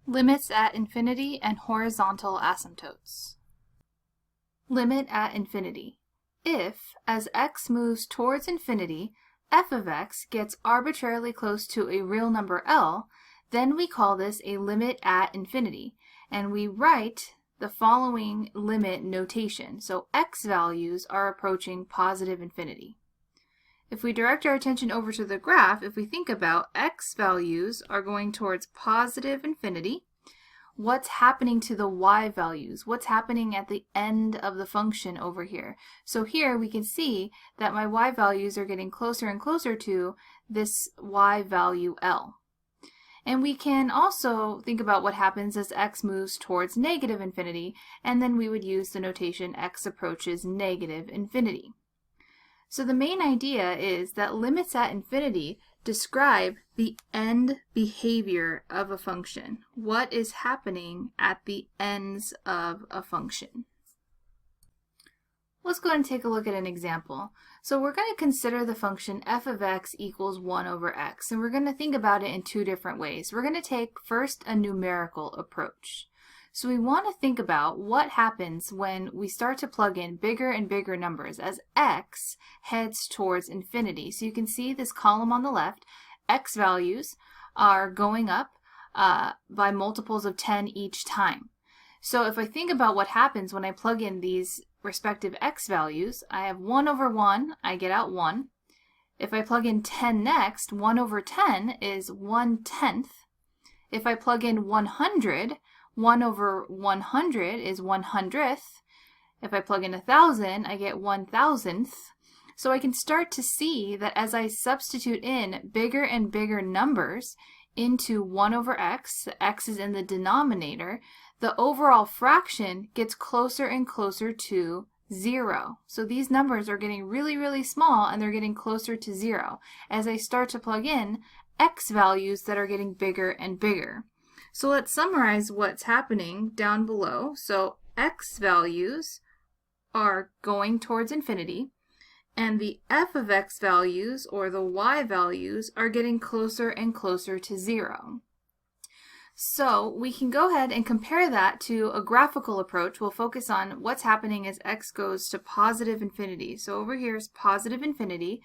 Limits at infinity and horizontal asymptotes. Limit at infinity. If, as x moves towards infinity, f of x gets arbitrarily close to a real number L, then we call this a limit at infinity, and we write the following limit notation. So x values are approaching positive infinity. If we direct our attention over to the graph, if we think about x values are going towards positive infinity, what's happening to the y values? What's happening at the end of the function over here? So here we can see that my y values are getting closer and closer to this y value L. And we can also think about what happens as x moves towards negative infinity, and then we would use the notation x approaches negative infinity. So the main idea is that limits at infinity describe the end behavior of a function. What is happening at the ends of a function? Let's go ahead and take a look at an example. So we're going to consider the function f of x equals 1 over x, and we're going to think about it in two different ways. We're going to take first a numerical approach. So we want to think about what happens when we start to plug in bigger and bigger numbers as x heads towards infinity. So you can see this column on the left, x values are going up by multiples of 10 each time. So if I think about what happens when I plug in these respective x values, I have 1 over 1, I get out 1. If I plug in 10 next, 1 over 10 is 1/10. If I plug in 100, 1 over 100 is 1/100th. If I plug in 1,000, I get 1,000th. So I can start to see that as I substitute in bigger and bigger numbers into 1 over x, the x is in the denominator, the overall fraction gets closer and closer to 0. So these numbers are getting really, really small, and they're getting closer to 0 as I start to plug in x values that are getting bigger and bigger. So let's summarize what's happening down below. So x values are going towards infinity, and the f of x values, or the y values, are getting closer and closer to 0. So we can go ahead and compare that to a graphical approach. We'll focus on what's happening as x goes to positive infinity. So over here is positive infinity.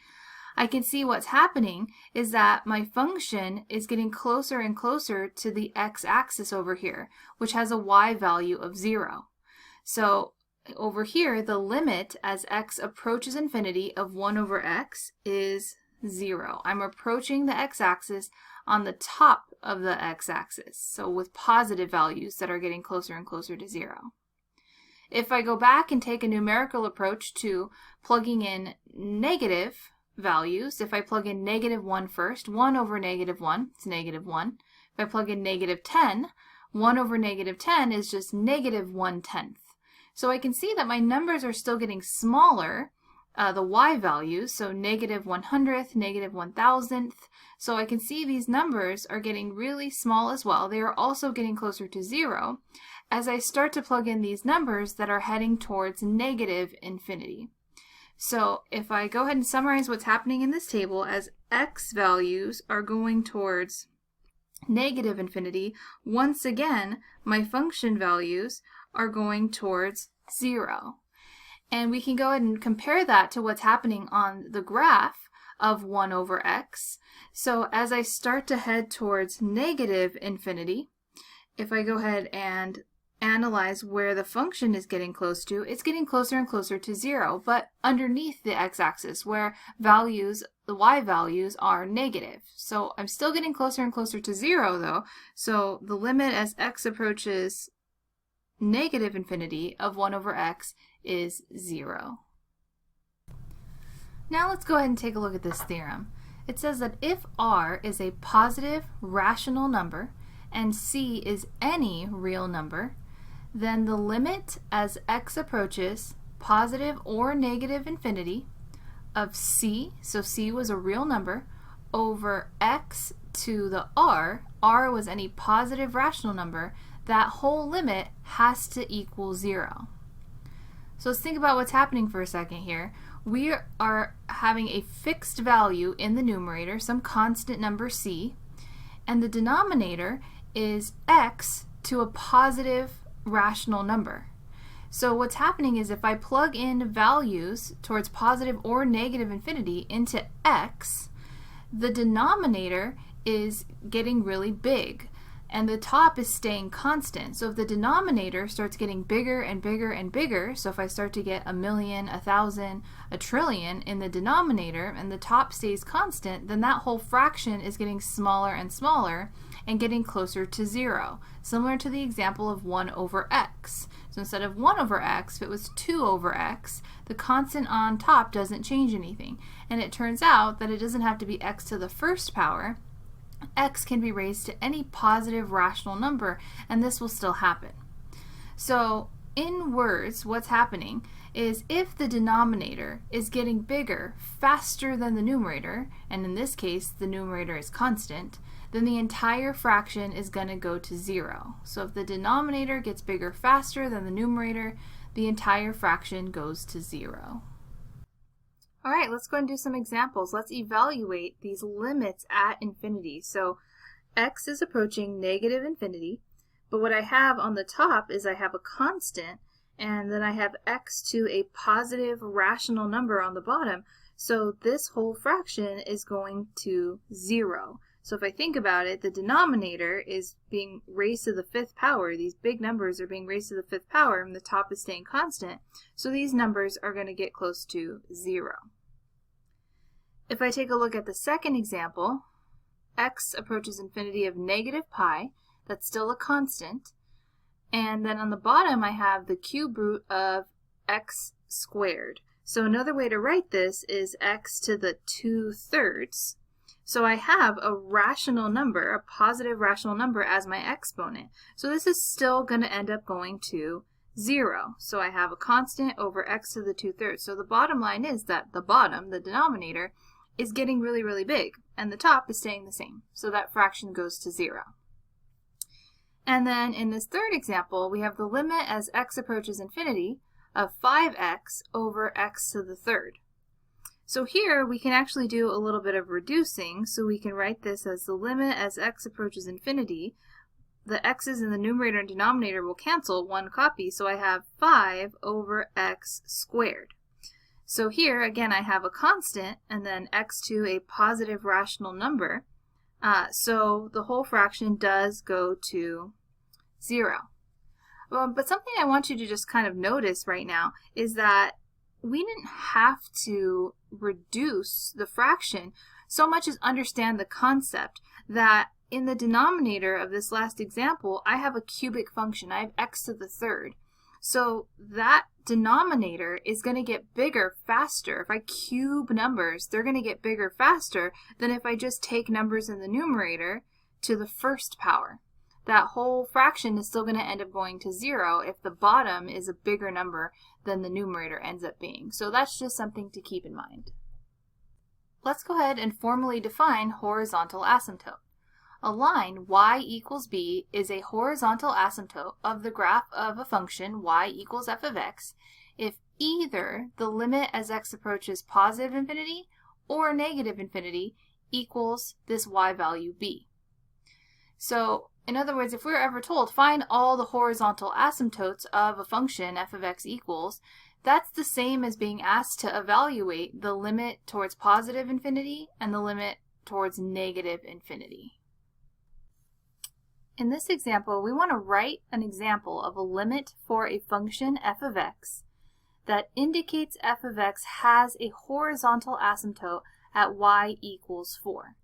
I can see what's happening is that my function is getting closer and closer to the x-axis over here, which has a y value of 0. So over here, the limit as x approaches infinity of 1 over x is 0. I'm approaching the x-axis on the top of the x-axis, so with positive values that are getting closer and closer to 0. If I go back and take a numerical approach to plugging in negative values, if I plug in -1 first, 1 over -1, it's -1. If I plug in -10, 1 over -10 is just -1/10. So I can see that my numbers are still getting smaller, the y values, so -100th, -1000th. So I can see these numbers are getting really small as well. They are also getting closer to 0 as I start to plug in these numbers that are heading towards negative infinity. So if I go ahead and summarize what's happening in this table, as x values are going towards negative infinity, once again, my function values are going towards 0. And we can go ahead and compare that to what's happening on the graph of 1 over x. So as I start to head towards negative infinity, if I go ahead and analyze where the function is getting close to, it's getting closer and closer to 0, but underneath the x-axis where values, the y values, are negative. So I'm still getting closer and closer to 0 though, so the limit as x approaches negative infinity of 1 over x is 0. Now let's go ahead and take a look at this theorem. It says that if r is a positive rational number and c is any real number, then the limit as x approaches positive or negative infinity of c, so c was a real number, over x to the r was any positive rational number, that whole limit has to equal 0. So let's think about what's happening for a second here. We are having a fixed value in the numerator, some constant number c, and the denominator is x to a positive rational number. So what's happening is if I plug in values towards positive or negative infinity into x, the denominator is getting really big and the top is staying constant. So if the denominator starts getting bigger and bigger and bigger, so if I start to get 1,000,000, 1,000, 1,000,000,000,000 in the denominator and the top stays constant, then that whole fraction is getting smaller and smaller and getting closer to 0, similar to the example of 1 over x. So instead of 1 over x, if it was 2 over x, the constant on top doesn't change anything. And it turns out that it doesn't have to be x to the first power. X can be raised to any positive rational number, and this will still happen. So in words, what's happening is if the denominator is getting bigger faster than the numerator, and in this case the numerator is constant, then the entire fraction is going to go to 0. So if the denominator gets bigger faster than the numerator, the entire fraction goes to 0. Alright, let's go and do some examples. Let's evaluate these limits at infinity. So x is approaching negative infinity, but what I have on the top is I have a constant, and then I have x to a positive rational number on the bottom. So this whole fraction is going to 0. So if I think about it, the denominator is being raised to the 5th power. These big numbers are being raised to the 5th power, and the top is staying constant. So these numbers are going to get close to 0. If I take a look at the second example, x approaches infinity of negative pi. That's still a constant. And then on the bottom, I have the cube root of x squared. So another way to write this is x to the 2/3. So I have a rational number, a positive rational number as my exponent. So this is still going to end up going to 0. So I have a constant over x to the 2/3. So the bottom line is that the bottom, the denominator, is getting really, really big, and the top is staying the same. So that fraction goes to 0. And then in this third example, we have the limit as x approaches infinity of 5x over x to the 3rd. So here we can actually do a little bit of reducing, so we can write this as the limit as x approaches infinity. The x's in the numerator and denominator will cancel, one copy, so I have 5 over x squared. So here, again, I have a constant, and then x to a positive rational number, so the whole fraction does go to 0. But something I want you to just kind of notice right now is that we didn't have to reduce the fraction so much as understand the concept that in the denominator of this last example, I have a cubic function. I have x to the 3rd. So that denominator is going to get bigger faster. If I cube numbers, they're going to get bigger faster than if I just take numbers in the numerator to the 1st power. That whole fraction is still going to end up going to 0 if the bottom is a bigger number than the numerator ends up being. So that's just something to keep in mind. Let's go ahead and formally define horizontal asymptote. A line y equals b is a horizontal asymptote of the graph of a function y equals f of x if either the limit as x approaches positive infinity or negative infinity equals this y value b. So in other words, if we're ever told find all the horizontal asymptotes of a function f of x equals, that's the same as being asked to evaluate the limit towards positive infinity and the limit towards negative infinity. In this example, we want to write an example of a limit for a function f of x that indicates f of x has a horizontal asymptote at y equals 4.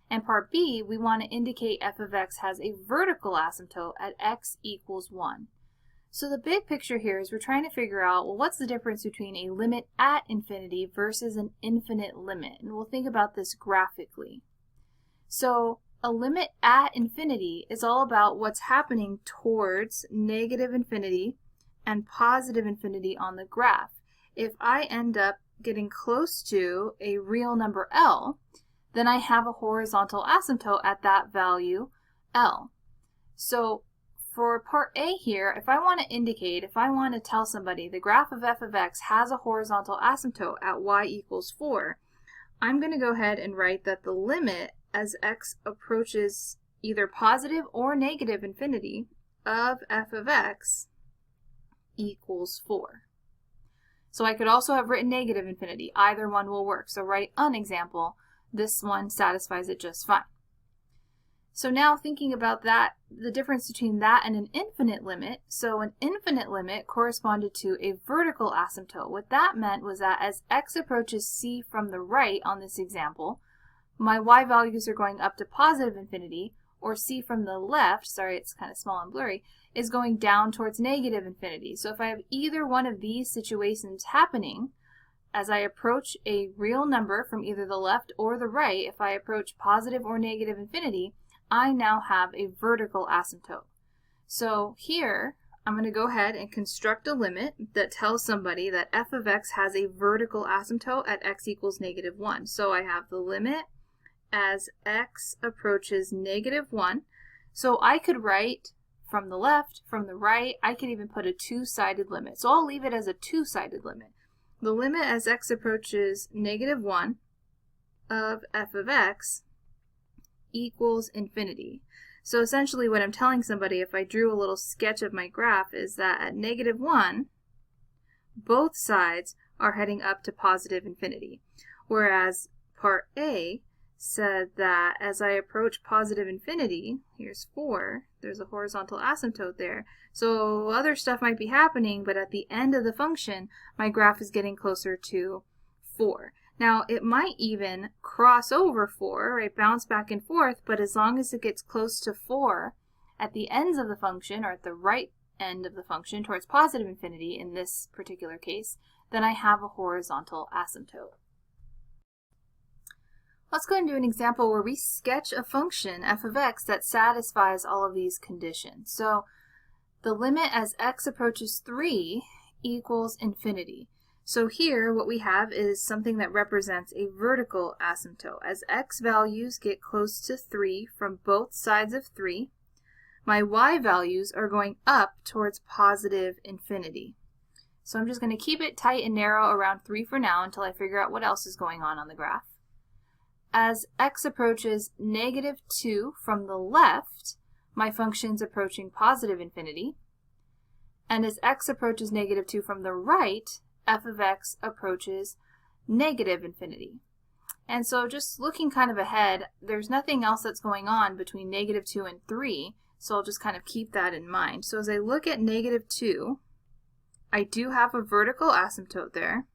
And part B, we want to indicate f of x has a vertical asymptote at x equals 1. So the big picture here is we're trying to figure out, well, what's the difference between a limit at infinity versus an infinite limit? And we'll think about this graphically. So a limit at infinity is all about what's happening towards negative infinity and positive infinity on the graph. If I end up getting close to a real number L, then I have a horizontal asymptote at that value L. So for part A here, if I want to tell somebody the graph of f of x has a horizontal asymptote at y equals 4, I'm going to go ahead and write that the limit as x approaches either positive or negative infinity of f of x equals 4. So I could also have written negative infinity. Either one will work. So write an example. This one satisfies it just fine. So now thinking about that, the difference between that and an infinite limit. So an infinite limit corresponded to a vertical asymptote. What that meant was that as x approaches c from the right on this example, my y values are going up to positive infinity, or c from the left, sorry it's kind of small and blurry, is going down towards negative infinity. So if I have either one of these situations happening, as I approach a real number from either the left or the right, if I approach positive or negative infinity, I now have a vertical asymptote. So here, I'm going to go ahead and construct a limit that tells somebody that f of x has a vertical asymptote at x equals negative 1. So I have the limit as x approaches negative 1. So I could write from the left, from the right, I could even put a two-sided limit. So I'll leave it as a two-sided limit. The limit as x approaches negative 1 of f of x equals infinity. So essentially what I'm telling somebody, if I drew a little sketch of my graph, is that at negative 1, both sides are heading up to positive infinity. Whereas part A said that as I approach positive infinity, here's 4, there's a horizontal asymptote there. So other stuff might be happening, but at the end of the function, my graph is getting closer to 4. Now, it might even cross over 4, right, bounce back and forth, but as long as it gets close to 4 at the ends of the function, or at the right end of the function towards positive infinity in this particular case, then I have a horizontal asymptote. Let's go and do an example where we sketch a function, f of x, that satisfies all of these conditions. So the limit as x approaches 3 equals infinity. So here what we have is something that represents a vertical asymptote. As x values get close to 3 from both sides of 3, my y values are going up towards positive infinity. So I'm just going to keep it tight and narrow around 3 for now until I figure out what else is going on the graph. As x approaches negative 2 from the left, my function's approaching positive infinity. And as x approaches negative 2 from the right, f of x approaches negative infinity. And so just looking kind of ahead, there's nothing else that's going on between negative 2 and 3, so I'll just kind of keep that in mind. So as I look at negative 2, I do have a vertical asymptote there,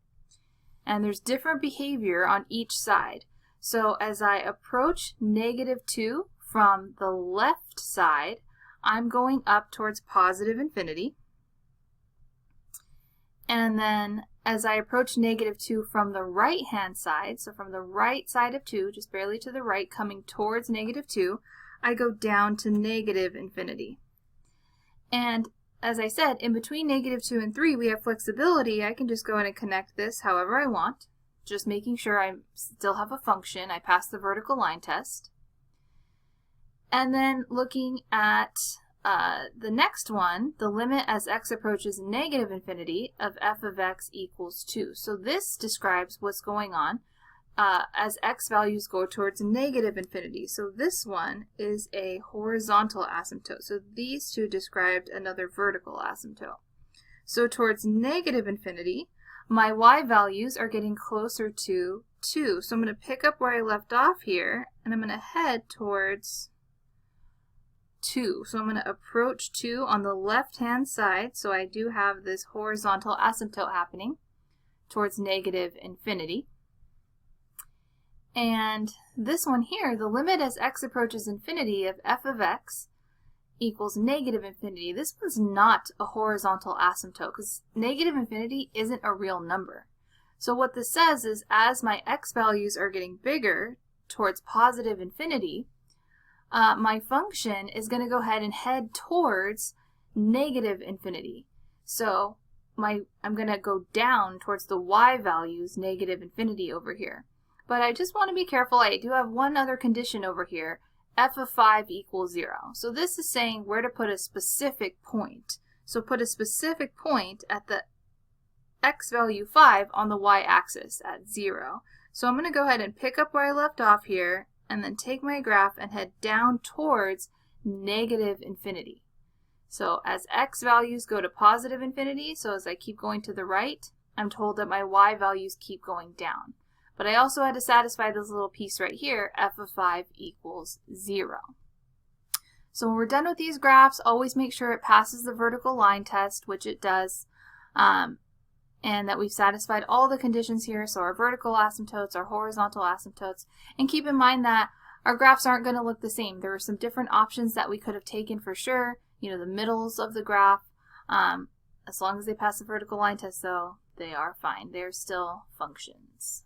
and there's different behavior on each side. So as I approach negative 2 from the left side, I'm going up towards positive infinity. And then as I approach negative 2 from the right-hand side, so from the right side of 2, just barely to the right, coming towards negative 2, I go down to negative infinity. And as I said, in between negative 2 and 3, we have flexibility. I can just go in and connect this however I want, just making sure I still have a function. I pass the vertical line test. And then looking at the next one, the limit as x approaches negative infinity of f of x equals 2. So this describes what's going on as x values go towards negative infinity. So this one is a horizontal asymptote. So these two described another vertical asymptote. So towards negative infinity, my y values are getting closer to 2. So I'm going to pick up where I left off here, and I'm going to head towards 2. So I'm going to approach 2 on the left-hand side, so I do have this horizontal asymptote happening towards negative infinity. And this one here, the limit as x approaches infinity of f of x equals negative infinity. This one's not a horizontal asymptote because negative infinity isn't a real number. So what this says is as my x values are getting bigger towards positive infinity, my function is going to go ahead and head towards negative infinity. So I'm going to go down towards the y values, negative infinity over here. But I just want to be careful. I do have one other condition over here, f of 5 equals 0. So this is saying where to put a specific point. So put a specific point at the x value 5 on the y-axis at 0. So I'm going to go ahead and pick up where I left off here, and then take my graph and head down towards negative infinity. So as x values go to positive infinity, so as I keep going to the right, I'm told that my y values keep going down. But I also had to satisfy this little piece right here, f of 5 equals 0. So when we're done with these graphs, always make sure it passes the vertical line test, which it does, and that we've satisfied all the conditions here, so our vertical asymptotes, our horizontal asymptotes, and keep in mind that our graphs aren't going to look the same. There are some different options that we could have taken for sure, you know, the middles of the graph. As long as they pass the vertical line test, though, they are fine. They're still functions.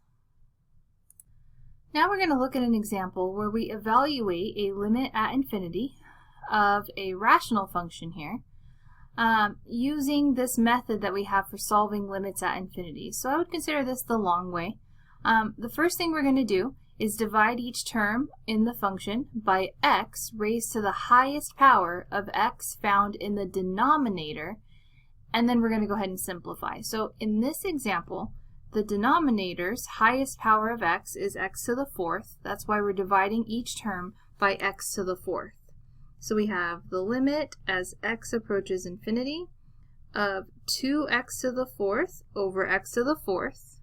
Now we're going to look at an example where we evaluate a limit at infinity of a rational function here using this method that we have for solving limits at infinity. So I would consider this the long way. The first thing we're going to do is divide each term in the function by x raised to the highest power of x found in the denominator, and then we're going to go ahead and simplify. So in this example, the denominator's highest power of x is x to the fourth. That's why we're dividing each term by x to the fourth. So we have the limit as x approaches infinity of 2x to the fourth over x to the fourth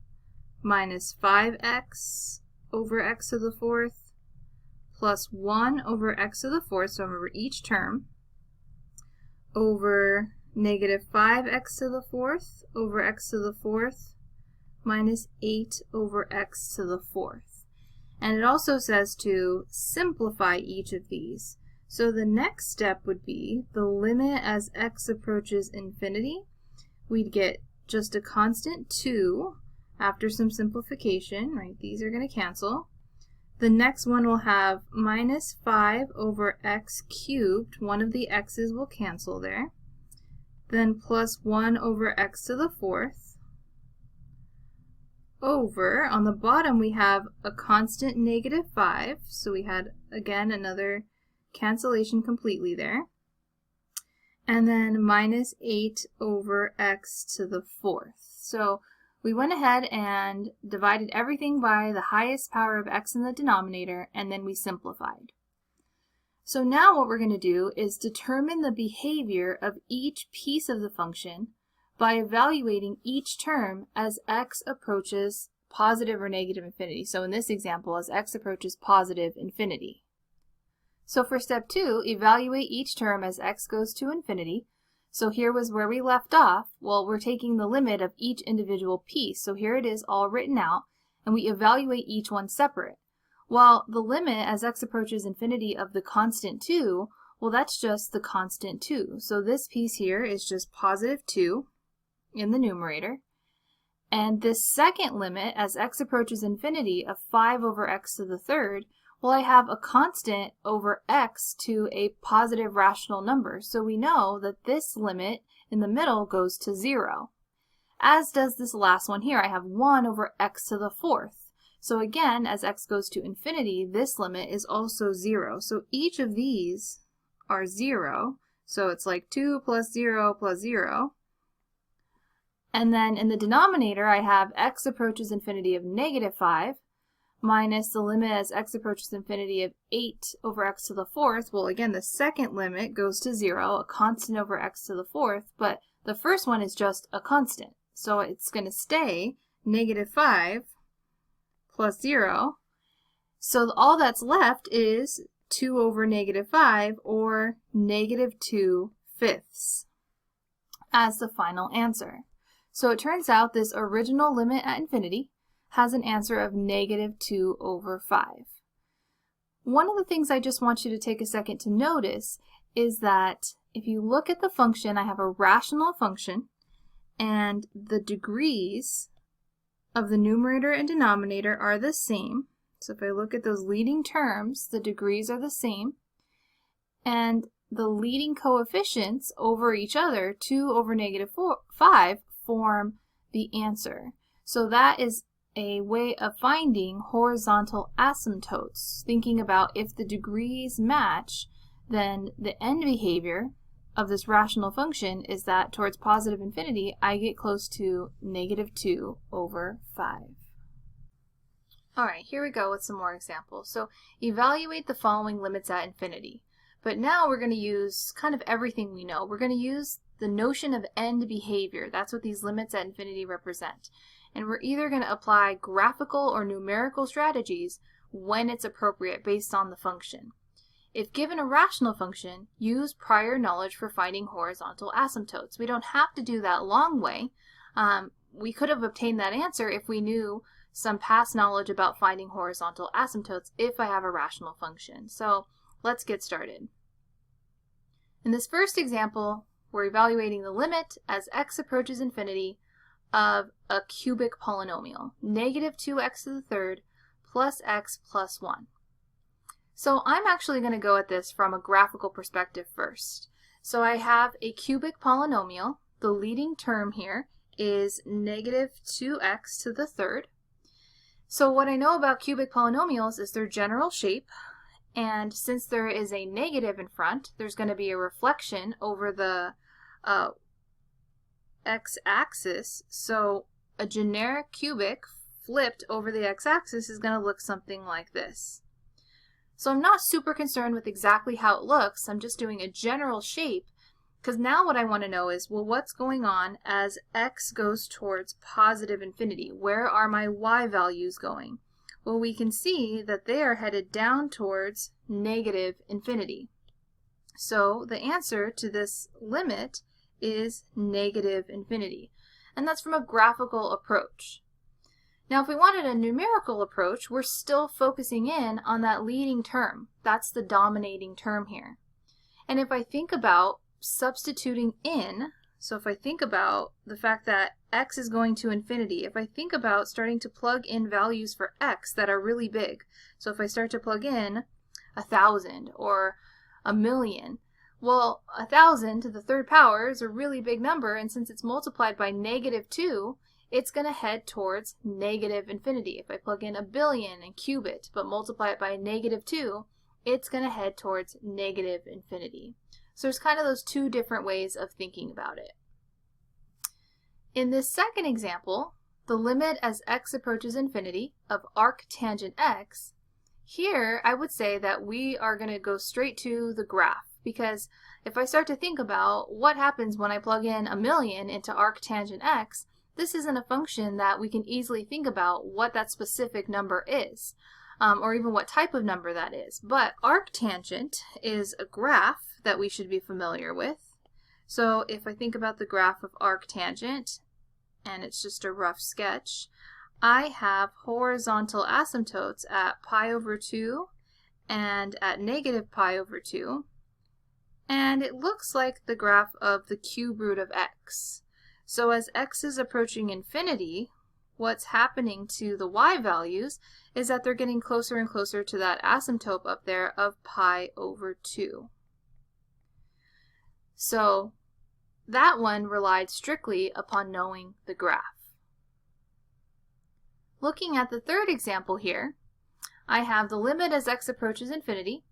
minus 5x over x to the fourth plus 1 over x to the fourth, so remember each term, over negative 5x to the fourth over x to the fourth minus 8 over x to the fourth. And it also says to simplify each of these. So the next step would be the limit as x approaches infinity. We'd get just a constant 2 after some simplification, right? These are going to cancel. The next one will have minus 5 over x cubed. One of the x's will cancel there. Then plus 1 over x to the fourth. Over, on the bottom we have a constant negative 5. So we had, again, another cancellation completely there. And then minus 8 over x to the fourth. So we went ahead and divided everything by the highest power of x in the denominator, and then we simplified. So now what we're going to do is determine the behavior of each piece of the function by evaluating each term as x approaches positive or negative infinity. So in this example, as x approaches positive infinity. So for step 2, evaluate each term as x goes to infinity. So here was where we left off. Well, we're taking the limit of each individual piece. So here it is all written out, and we evaluate each one separate. Well, the limit as x approaches infinity of the constant 2, well, that's just the constant 2. So this piece here is just positive 2 in the numerator. And this second limit as x approaches infinity of 5 over x to the third, well, I have a constant over x to a positive rational number. So we know that this limit in the middle goes to 0. As does this last one here. I have 1 over x to the fourth. So again, as x goes to infinity, this limit is also 0. So each of these are 0. So it's like 2 plus 0 plus 0. And then in the denominator, I have x approaches infinity of negative 5 minus the limit as x approaches infinity of 8 over x to the fourth. Well, again, the second limit goes to 0, a constant over x to the fourth, but the first one is just a constant. So it's going to stay negative 5 plus 0. So all that's left is 2 over negative 5, or negative 2/5 as the final answer. So it turns out this original limit at infinity has an answer of negative 2 over 5. One of the things I just want you to take a second to notice is that if you look at the function, I have a rational function, and the degrees of the numerator and denominator are the same. So if I look at those leading terms, the degrees are the same, and the leading coefficients over each other, 2 over negative 5, form the answer. So that is a way of finding horizontal asymptotes, thinking about if the degrees match, then the end behavior of this rational function is that towards positive infinity, I get close to negative 2 over 5. All right, here we go with some more examples. So evaluate the following limits at infinity. But now we're going to use kind of everything we know. We're going to use the notion of end behavior. That's what these limits at infinity represent. And we're either going to apply graphical or numerical strategies when it's appropriate based on the function. If given a rational function, use prior knowledge for finding horizontal asymptotes. We don't have to do that long way. We could have obtained that answer if we knew some past knowledge about finding horizontal asymptotes if I have a rational function. So let's get started. In this first example, we're evaluating the limit as x approaches infinity of a cubic polynomial, negative 2x to the third plus x plus 1. So I'm actually going to go at this from a graphical perspective first. So I have a cubic polynomial. The leading term here is negative 2x to the third. So what I know about cubic polynomials is their general shape, and since there is a negative in front, there's going to be a reflection over the x-axis. So a generic cubic flipped over the x-axis is going to look something like this. So I'm not super concerned with exactly how it looks. I'm just doing a general shape, because now what I want to know is, well, what's going on as x goes towards positive infinity? Where are my y values going? Well, we can see that they are headed down towards negative infinity. So the answer to this limit is negative infinity. And that's from a graphical approach. Now, if we wanted a numerical approach, we're still focusing in on that leading term. That's the dominating term here. And if I think about substituting in, so if I think about the fact that x is going to infinity, if I think about starting to plug in values for x that are really big, so if I start to plug in 1,000 or 1,000,000, well, 1,000 to the third power is a really big number, and since it's multiplied by negative 2, it's going to head towards negative infinity. If I plug in 1,000,000,000 and cube it, but multiply it by negative 2, it's going to head towards negative infinity. So there's kind of those two different ways of thinking about it. In this second example, the limit as x approaches infinity of arctangent x, here I would say that we are going to go straight to the graph, because if I start to think about what happens when I plug in 1,000,000 into arctangent x, this isn't a function that we can easily think about what that specific number is, or even what type of number that is. But arctangent is a graph that we should be familiar with. So if I think about the graph of arctangent, and it's just a rough sketch, I have horizontal asymptotes at pi over 2 and at negative pi over 2. And it looks like the graph of the cube root of x. So as x is approaching infinity, what's happening to the y values is that they're getting closer and closer to that asymptote up there of pi over 2. So that one relied strictly upon knowing the graph. Looking at the third example here, I have the limit as x approaches infinity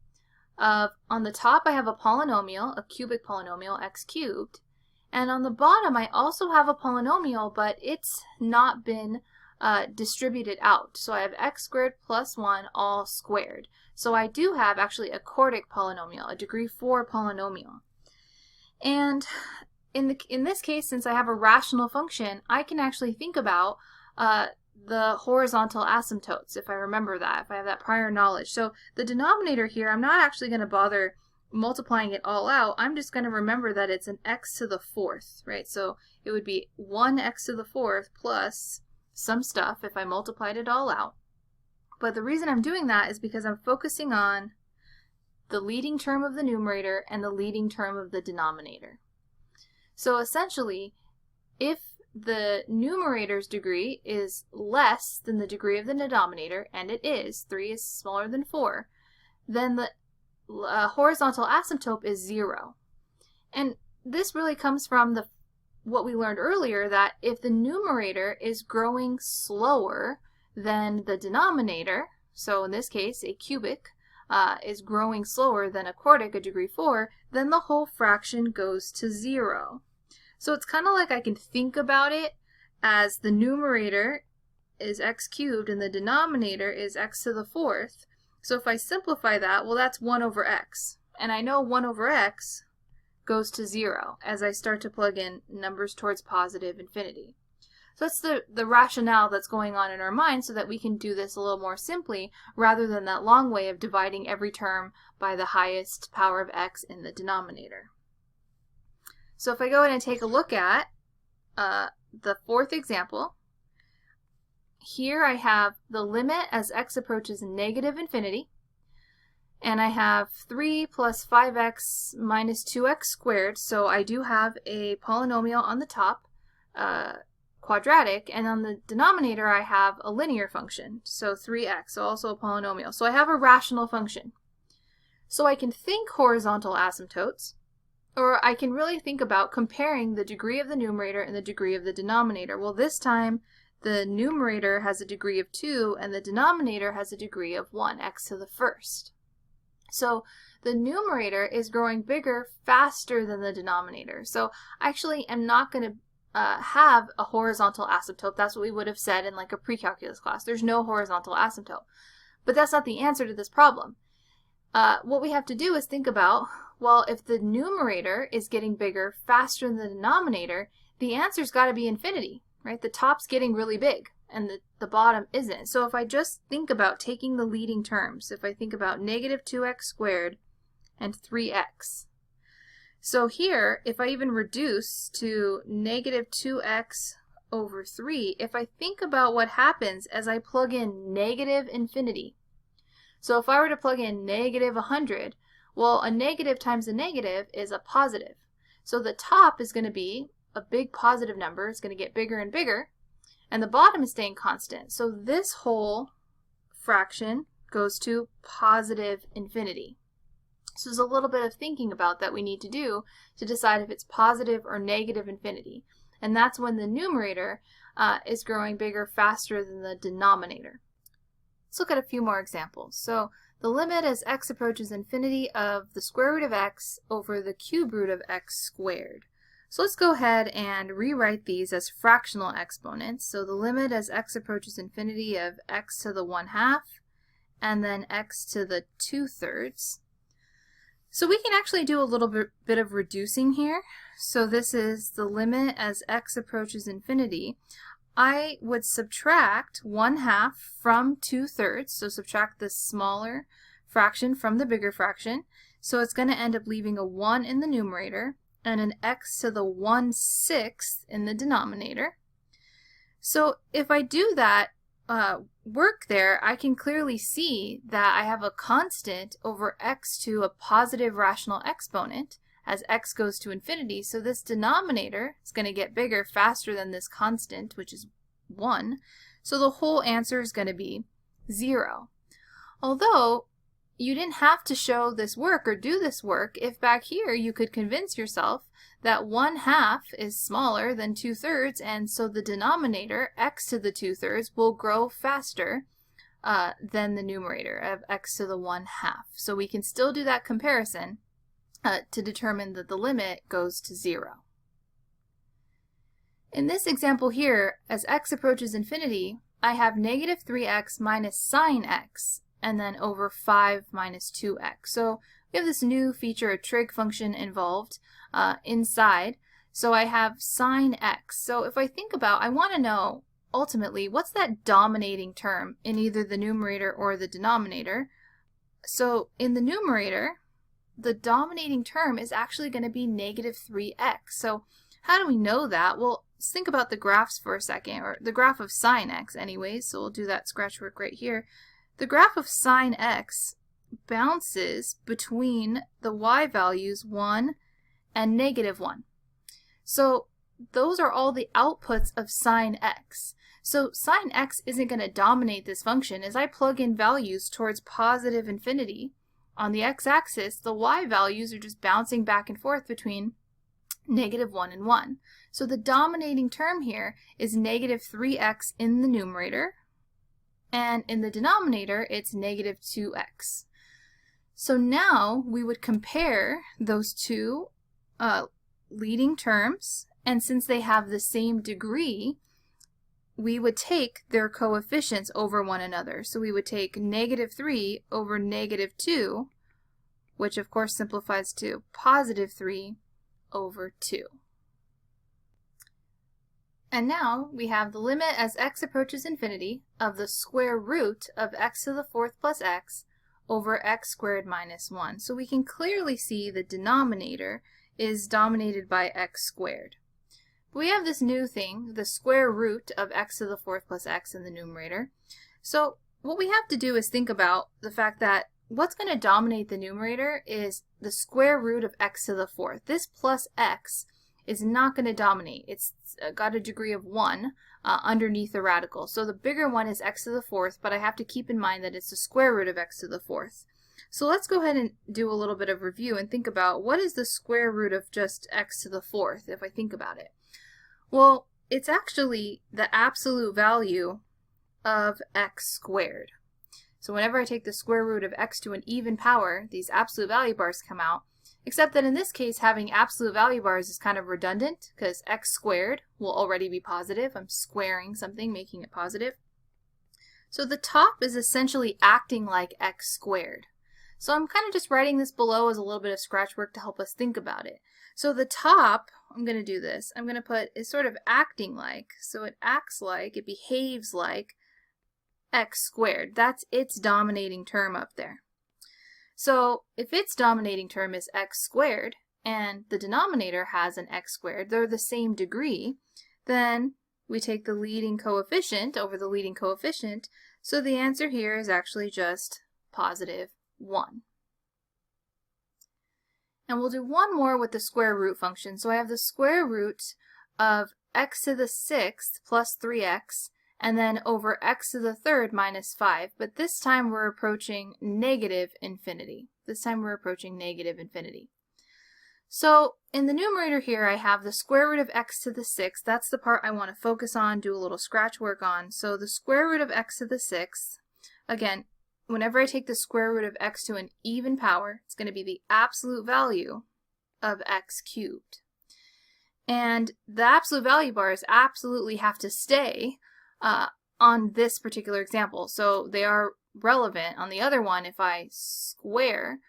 of, on the top I have a polynomial, a cubic polynomial, x cubed, and on the bottom I also have a polynomial, but it's not been distributed out. So I have x squared plus 1 all squared. So I do have actually a quartic polynomial, a degree 4 polynomial. And in this case, since I have a rational function, I can actually think about the horizontal asymptotes, if I remember that, if I have that prior knowledge. So the denominator here, I'm not actually going to bother multiplying it all out. I'm just going to remember that it's an x to the fourth, right? So it would be 1x to the fourth plus some stuff if I multiplied it all out. But the reason I'm doing that is because I'm focusing on the leading term of the numerator and the leading term of the denominator. So essentially, if the numerator's degree is less than the degree of the denominator, and it is, 3 is smaller than 4, then the horizontal asymptote is 0. And this really comes from what we learned earlier, that if the numerator is growing slower than the denominator, so in this case a cubic is growing slower than a quartic, a degree 4, then the whole fraction goes to 0. So it's kind of like I can think about it as the numerator is x cubed and the denominator is x to the fourth. So if I simplify that, well, that's 1 over x. And I know 1 over x goes to 0 as I start to plug in numbers towards positive infinity. So that's the rationale that's going on in our mind, so that we can do this a little more simply rather than that long way of dividing every term by the highest power of x in the denominator. So if I go ahead and take a look at the fourth example, here I have the limit as x approaches negative infinity, and I have 3 plus 5x minus 2x squared, so I do have a polynomial on the top, quadratic, and on the denominator I have a linear function, so 3x, so also a polynomial. So I have a rational function. So I can think horizontal asymptotes, or I can really think about comparing the degree of the numerator and the degree of the denominator. Well, this time the numerator has a degree of 2 and the denominator has a degree of 1, x to the first. So the numerator is growing bigger faster than the denominator. So I actually am not going to have a horizontal asymptote. That's what we would have said in like a precalculus class. There's no horizontal asymptote. But that's not the answer to this problem. What we have to do is think about, well, if the numerator is getting bigger faster than the denominator, the answer's got to be infinity, right? The top's getting really big and the bottom isn't. So if I just think about taking the leading terms, if I think about negative 2x squared and 3x. So here, if I even reduce to negative 2x over 3, if I think about what happens as I plug in negative infinity. So if I were to plug in negative 100, well, a negative times a negative is a positive. So the top is going to be a big positive number. It's going to get bigger and bigger. And the bottom is staying constant. So this whole fraction goes to positive infinity. So there's a little bit of thinking about that we need to do to decide if it's positive or negative infinity. And that's when the numerator is growing bigger faster than the denominator. Let's look at a few more examples. So the limit as x approaches infinity of the square root of x over the cube root of x squared. So let's go ahead and rewrite these as fractional exponents. So the limit as x approaches infinity of x to the 1/2 and then x to the 2/3. So we can actually do a little bit of reducing here. So this is the limit as x approaches infinity. I would subtract 1/2 from 2/3, so subtract the smaller fraction from the bigger fraction. So it's going to end up leaving a 1 in the numerator and an x to the 1/6 in the denominator. So if I do that work there, I can clearly see that I have a constant over x to a positive rational exponent as x goes to infinity. So this denominator is going to get bigger faster than this constant, which is 1. So the whole answer is going to be 0. Although you didn't have to show this work or do this work if back here you could convince yourself that 1/2 is smaller than 2/3, and so the denominator, x to the 2/3, will grow faster than the numerator of x to the 1/2. So we can still do that comparison to determine that the limit goes to 0. In this example here, as x approaches infinity, I have negative 3x minus sine x, and then over 5 minus 2x. So we have this new feature, a trig function involved inside. So I have sine x. So if I think about, I want to know ultimately what's that dominating term in either the numerator or the denominator. So in the numerator, the dominating term is actually going to be negative 3x. So how do we know that? Well, let's think about the graphs for a second, or the graph of sine x anyways. So we'll do that scratch work right here. The graph of sine x bounces between the y values 1 and negative 1. So those are all the outputs of sine x. So sine x isn't going to dominate this function. As I plug in values towards positive infinity, on the x-axis, the y values are just bouncing back and forth between negative 1 and 1. So the dominating term here is negative 3x in the numerator, and in the denominator, it's negative 2x. So now we would compare those two leading terms, and since they have the same degree, we would take their coefficients over one another. So we would take negative 3 over negative 2, which of course simplifies to positive 3 over 2. And now we have the limit as x approaches infinity of the square root of x to the fourth plus x over x squared minus 1. So we can clearly see the denominator is dominated by x squared. We have this new thing, the square root of x to the fourth plus x in the numerator. So what we have to do is think about the fact that what's going to dominate the numerator is the square root of x to the fourth. This plus x is not going to dominate. It's got a degree of 1 underneath the radical. So the bigger one is x to the fourth, but I have to keep in mind that it's the square root of x to the fourth. So let's go ahead and do a little bit of review and think about what is the square root of just x to the fourth if I think about it. Well, it's actually the absolute value of x squared. So whenever I take the square root of x to an even power, these absolute value bars come out, except that in this case having absolute value bars is kind of redundant because x squared will already be positive. I'm squaring something, making it positive. So the top is essentially acting like x squared. So I'm kind of just writing this below as a little bit of scratch work to help us think about it. So the top, I'm going to do this, I'm going to put is sort of acting like, so it acts like, it behaves like x squared. That's its dominating term up there. So if its dominating term is x squared and the denominator has an x squared, they're the same degree, then we take the leading coefficient over the leading coefficient. So the answer here is actually just positive 1. And we'll do one more with the square root function. So I have the square root of x to the sixth plus 3x, and then over x to the third minus 5. But this time we're approaching negative infinity. This time we're approaching negative infinity. So in the numerator here I have the square root of x to the sixth. That's the part I want to focus on, do a little scratch work on. So the square root of x to the sixth, again, whenever I take the square root of x to an even power, it's going to be the absolute value of x cubed. And the absolute value bars absolutely have to stay on this particular example. So they are relevant. On the other one, if I square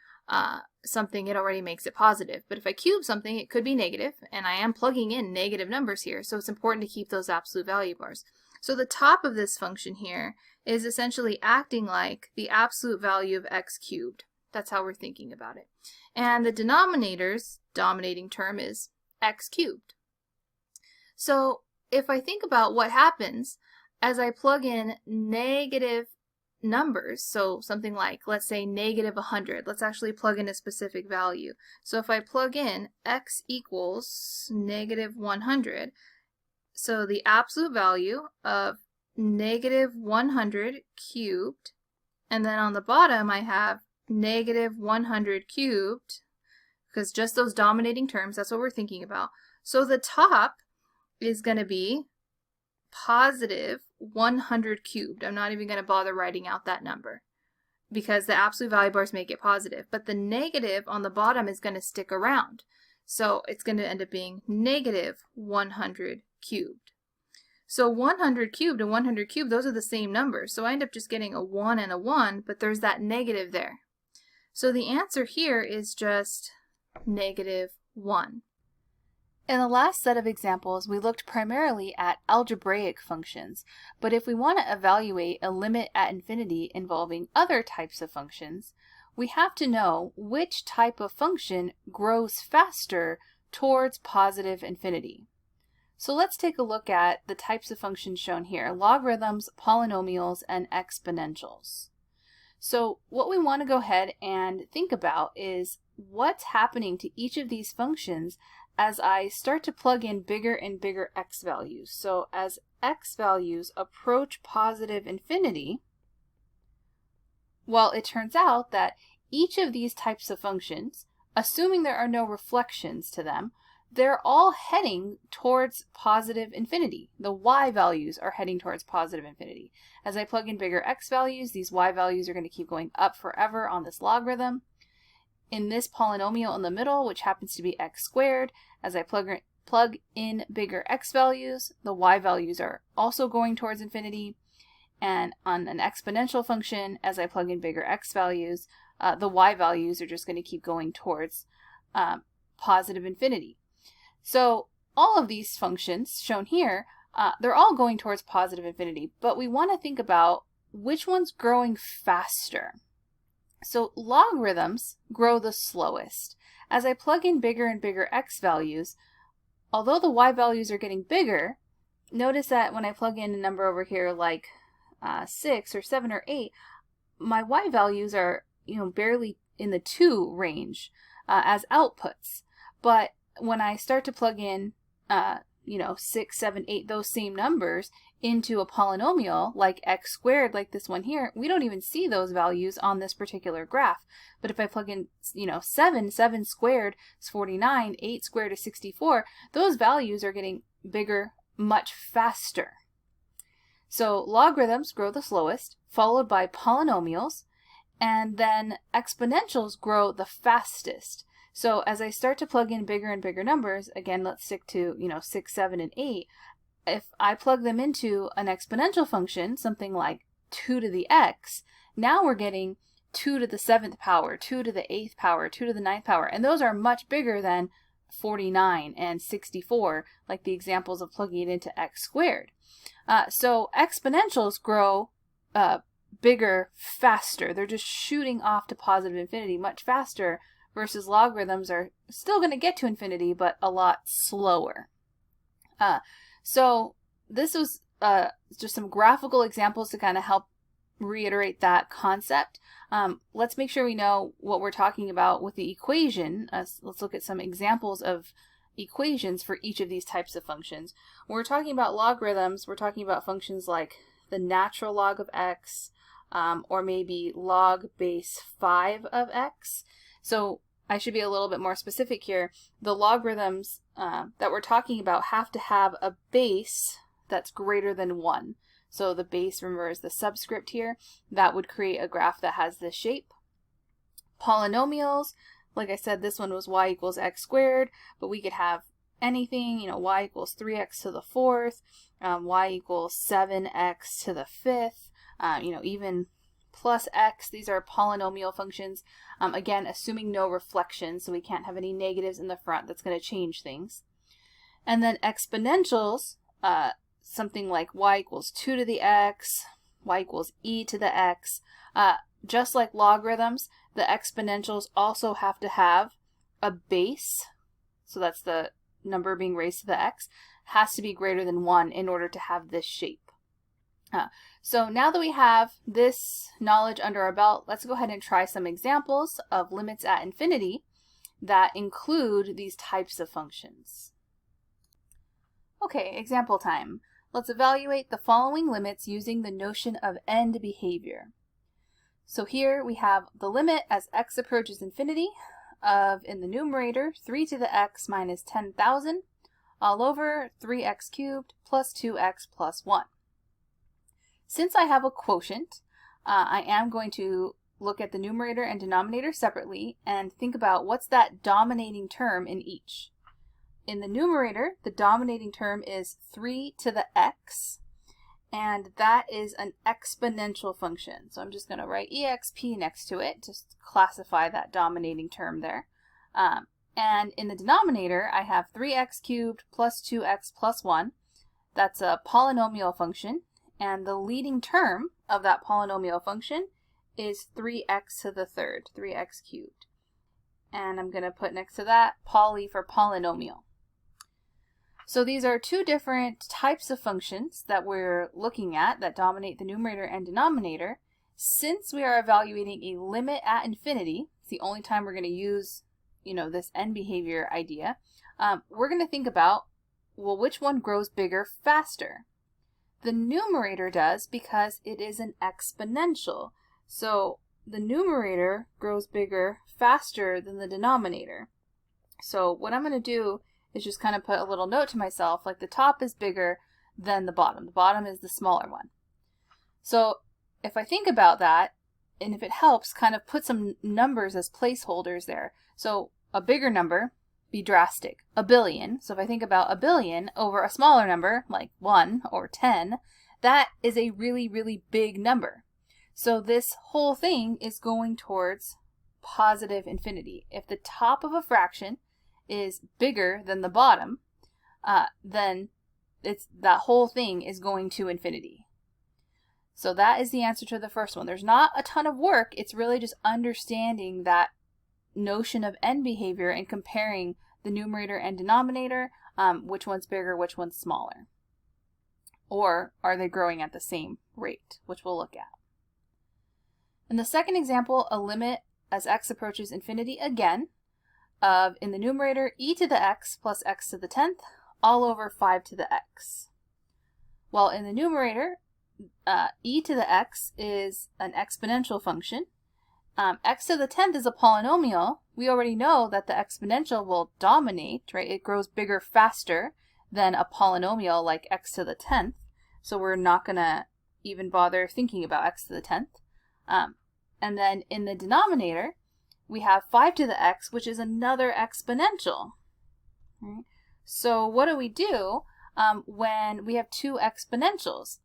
something, it already makes it positive. But if I cube something, it could be negative, and I am plugging in negative numbers here, so it's important to keep those absolute value bars. So the top of this function here is essentially acting like the absolute value of x cubed. That's how we're thinking about it. And the denominator's dominating term is x cubed. So if I think about what happens as I plug in negative numbers, so something like, let's say negative 100, let's actually plug in a specific value. So if I plug in x equals negative 100, so the absolute value of negative 100 cubed, and then on the bottom I have negative 100 cubed, because just those dominating terms, that's what we're thinking about. So the top is going to be positive 100 cubed. I'm not even going to bother writing out that number because the absolute value bars make it positive, but the negative on the bottom is going to stick around. So it's going to end up being negative 100 cubed. So 100 cubed and 100 cubed, those are the same numbers. So I end up just getting a 1 and a 1, but there's that negative there. So the answer here is just negative 1. In the last set of examples, we looked primarily at algebraic functions, but if we want to evaluate a limit at infinity involving other types of functions, we have to know which type of function grows faster towards positive infinity. So let's take a look at the types of functions shown here: logarithms, polynomials, and exponentials. So what we want to go ahead and think about is what's happening to each of these functions as I start to plug in bigger and bigger x values. So as x values approach positive infinity, well, it turns out that each of these types of functions, assuming there are no reflections to them, they're all heading towards positive infinity. The y values are heading towards positive infinity. As I plug in bigger x values, these y values are going to keep going up forever on this logarithm. In this polynomial in the middle, which happens to be x squared, as I plug plug in bigger x values, the y values are also going towards infinity. And on an exponential function, as I plug in bigger x values, the y values are just going to keep going towards positive infinity. So all of these functions shown here, they're all going towards positive infinity, but we want to think about which one's growing faster. So logarithms grow the slowest. As I plug in bigger and bigger x values, although the y values are getting bigger, notice that when I plug in a number over here like 6 or 7 or 8, my y values are barely in the 2 range as outputs. But when I start to plug in 6, 7, 8, those same numbers into a polynomial like x squared, like this one here, we don't even see those values on this particular graph. But if I plug in 7 squared is 49, 8 squared is 64, those values are getting bigger much faster. So logarithms grow the slowest, followed by polynomials, and then exponentials grow the fastest. So as I start to plug in bigger and bigger numbers, again, let's stick to 6, 7, and 8, if I plug them into an exponential function, something like 2 to the x, now we're getting 2 to the 7th power, 2 to the 8th power, 2 to the 9th power, and those are much bigger than 49 and 64, like the examples of plugging it into x squared. So exponentials grow bigger faster. They're just shooting off to positive infinity much faster, versus logarithms are still going to get to infinity, but a lot slower. So this was just some graphical examples to kind of help reiterate that concept. Let's make sure we know what we're talking about with the equation. Let's look at some examples of equations for each of these types of functions. When we're talking about logarithms, we're talking about functions like the natural log of x, or maybe log base 5 of x. So I should be a little bit more specific here. The logarithms that we're talking about have to have a base that's greater than 1. So the base, remember, is the subscript here. That would create a graph that has this shape. Polynomials, like I said, this one was y equals x squared, but we could have anything, y equals 3x to the 4th, y equals 7x to the 5th, even plus x. These are polynomial functions. Again, assuming no reflection, so we can't have any negatives in the front. That's going to change things. And then exponentials, something like y equals 2 to the x, y equals e to the x. Just like logarithms, the exponentials also have to have a base, so that's the number being raised to the x, has to be greater than 1 in order to have this shape. So now that we have this knowledge under our belt, let's go ahead and try some examples of limits at infinity that include these types of functions. Okay, example time. Let's evaluate the following limits using the notion of end behavior. So here we have the limit as x approaches infinity of, in the numerator, 3 to the x minus 10,000 all over 3x cubed plus 2x plus 1. Since I have a quotient, I am going to look at the numerator and denominator separately and think about what's that dominating term in each. In the numerator, the dominating term is 3 to the x, and that is an exponential function. So I'm just going to write exp next to it, just classify that dominating term there. And in the denominator, I have 3x cubed plus 2x plus 1. That's a polynomial function, and the leading term of that polynomial function is 3x to the third, 3x cubed. And I'm going to put next to that poly for polynomial. So these are two different types of functions that we're looking at that dominate the numerator and denominator. Since we are evaluating a limit at infinity, it's the only time we're going to use, this end behavior idea, we're going to think about, well, which one grows bigger faster? The numerator does because it is an exponential. So the numerator grows bigger faster than the denominator. So what I'm going to do is just kind of put a little note to myself, like the top is bigger than the bottom. The bottom is the smaller one. So if I think about that, and if it helps, kind of put some numbers as placeholders there. So a bigger number be drastic. A billion, so if I think about a billion over a smaller number, like 1 or 10, that is a really, really big number. So this whole thing is going towards positive infinity. If the top of a fraction is bigger than the bottom, then that whole thing is going to infinity. So that is the answer to the first one. There's not a ton of work. It's really just understanding that notion of end behavior and comparing the numerator and denominator, which one's bigger, which one's smaller. Or are they growing at the same rate, which we'll look at. In the second example, a limit as x approaches infinity again of, in the numerator, e to the x plus x to the 10th all over 5 to the x. Well, in the numerator, e to the x is an exponential function. X to the 10th is a polynomial. We already know that the exponential will dominate, right? It grows bigger faster than a polynomial like x to the 10th. So we're not going to even bother thinking about x to the 10th. And then in the denominator, we have 5 to the x, which is another exponential. Right? So what do we do when we have two exponentials?